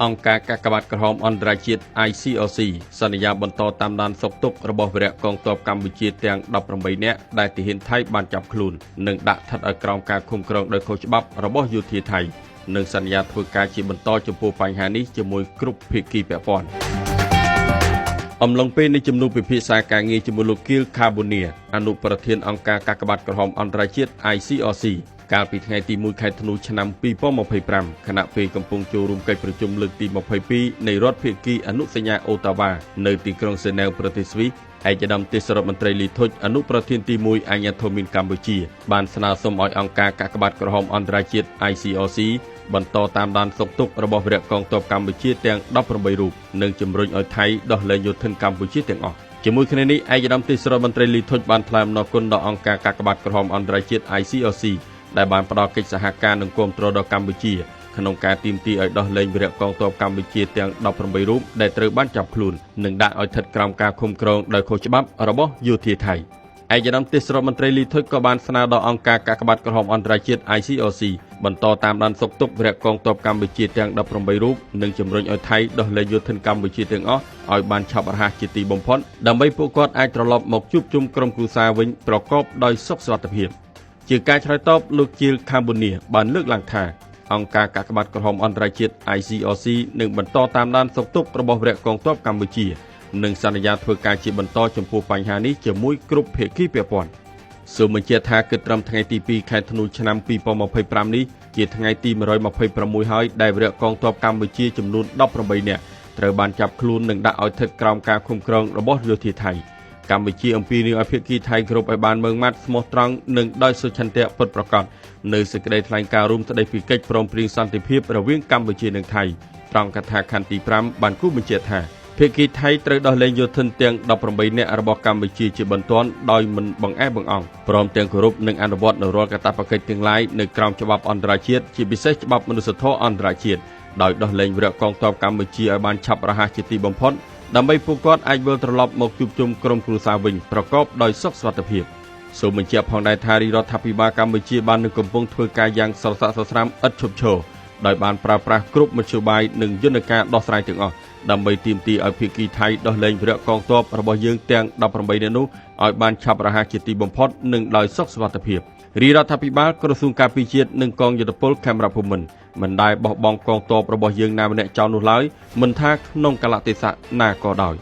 អង្គការកាកបាទក្រហមអន្តរជាតិ ICRC សន្យាបន្តតាមដានសុខទុក្ខរបស់វីរៈកងទ័ពកម្ពុជាទាំង18នាក់ដែលទាហានថៃបានចាប់ខ្លួននិងដាក់ស្ថិតឲ្យក្រោមការឃុំឃ្នងដោយខុសច្បាប់របស់យោធាថៃនិងសន្យាធ្វើការជាបន្តចំពោះបញ្ហានេះជាមួយគ្រប់ភាគីពាក់ព័ន្ធអំឡុងពេលនៃជំនួបពិភាក្សាការងារជាមួយលោកគីលខាបូនីអនុប្រធានអង្គការកាកបាទក្រហមអន្តរជាតិ ICRC កាលពីថ្ងៃទី1ខែធ្នូឆ្នាំ2025ខណៈពេលកំពុងចូលរួមកិច្ចប្រជុំលើកទី22នៃរដ្ឋភាគីអនុសញ្ញាអូតាវ៉ានៅទីក្រុងហ្សឺណែវប្រទេសស្វីសឯកឧត្តមទេសរដ្ឋមន្ត្រីលីធុចអនុប្រធានទី1អាជ្ញាធរមានកម្ពុជាបានស្នើសុំឲ្យអង្គការកាកបាទក្រហមអន្តរជាតិ ICRC បន្តតាមដានសុខទុក្ខរបស់វីរៈកងទ័ពកម្ពុជាទាំង18រូបនិងជំរុញឲ្យថៃដោះលែងយោធិនកម្ពុជាទាំងអស់ជាមួយគ្នានេះឯកឧត្តមទេសរដ្ឋមន្ត្រីលីធុចបានថ្លែងអំណរគុណដល់អង្គការកាកបាទក្រហមអន្តរជាតិ ICRC ដែលបានផ្ដល់កិច្ចសហការនិងគាំទ្រដល់កម្ពុជាក្នុងការទាមទារឲ្យដោះលែងវីរៈកងទ័ពកម្ពុជាទាំង18រូបដែលត្រូវបានចាប់ខ្លួននិងដាក់ឲ្យស្ថិតក្រោមការឃុំឃ្នងដោយខុសច្បាប់របស់យោធាថៃឯកឧត្តមទេសរដ្ឋមន្ត្រីលីធុចក៏បានស្នើដល់អង្គការកាកបាទក្រហមអន្តរជាតិ ICRC បន្តតាមដានសុខទុក្ខវីរៈកងទ័ពកម្ពុជាទាំង18រូបនិងជំរុញឲ្យថៃដោះលែងយោធិនកម្ពុជាទាំងអស់ឲ្យបានឆាប់រហ័សជាទីបំផុតដើម្បីពួកគាត់អាចត្រឡប់មកជួបជុំក្រុមគ្រួសារវិញប្រកបដោយសុខសុវត្ថិភាពជាការឆ្លើយតបលោកជាលខាំបូនីបានលើកឡើងថាអង្គការកាកបាទក្រហមអន្តរជាតិ ICRC នឹងបន្តតាមដានសុខទុក្ខរបស់វីរៈកងទ័ពកម្ពុជានិងសន្យាធ្វើការជាបន្តចំពោះបញ្ហានេះជាមួយគ្រប់ភាគីពាក់ព័ន្ធសូមបញ្ជាក់ថាគិតត្រឹមថ្ងៃទី2ខែធ្នូឆ្នាំ2025នេះជាថ្ងៃទី126ហើយដែលវីរៈកងទ័ពកម្ពុជាចំនួន18នាក់ត្រូវបានចាប់ខ្លួននិងដាក់ឲ្យស្ថិតក្រោមការឃុំឃ្នងរបស់យោធាថៃកម្ពុជាអំពាវនាវឲ្យភាគីថៃគ្រប់ឲ្យបានម៉ឺងម៉ាត់ស្មោះត្រង់និងដោយសុឆន្ទៈពិតប្រាកដនៅសេចក្តីថ្លែងការណ៍រួមស្តីពីកិច្ចព្រមព្រៀងសន្តិភាពរវាងកម្ពុជានិងថៃត្រង់កថាខណ្ឌទី5បានគូបញ្ជាក់ថាភាគីថៃត្រូវដោះលែងយោធិនទាំង18នាក់របស់កម្ពុជាជាបន្ទាន់ដោយមិនបង្អែបង្អង់ព្រមទាំងគោរពនិងអនុវត្តនូវរាល់កាតព្វកិច្ចទាំងឡាយនៅក្រោមច្បាប់អន្តរជាតិជាពិសេសច្បាប់មនុស្សធម៌អន្តរជាតិដោយដោះលែងវីរៈកងទ័ពកម្ពុជាឲ្យបានឆាប់រហ័សជាទីបំផុតដើម្បីពួកគាត់អាចវិលត្រឡប់មកជួបជុំក្រុមគ្រួសារវិញប្រកបដោយសុខសុវត្ថិភាពសូមបញ្ជាក់ផងដែរថារដ្ឋាភិបាលកម្ពុជាបាននឹងកំពុងធ្វើការយ៉ាងស្រស័ក្តិស្រស្រាំឥតឈប់ឈរដោយបានប្រើប្រាស់គ្រប់មធ្យោបាយនិងយន្តការដោះស្រាយទាំងអស់ដើម្បីទាមទារឲ្យភាគីថៃដោះលែងវីរៈកងទ័ពរបស់យើងទាំង18នាក់នោះឲ្យបានឆាប់រហ័សជាទីបំផុតនិងដោយសុខសុវត្ថិភាពរដ្ឋាភិបាលក្រសួងការពារជាតិនិងកងយោធពលខេមរភូមិន្ទមិនដែលបោះបង់កងទ័ពរបស់យើងណាម្នាក់ចោលនោះឡើយមិនថាក្នុងកលៈទេសៈណាក៏ដោយ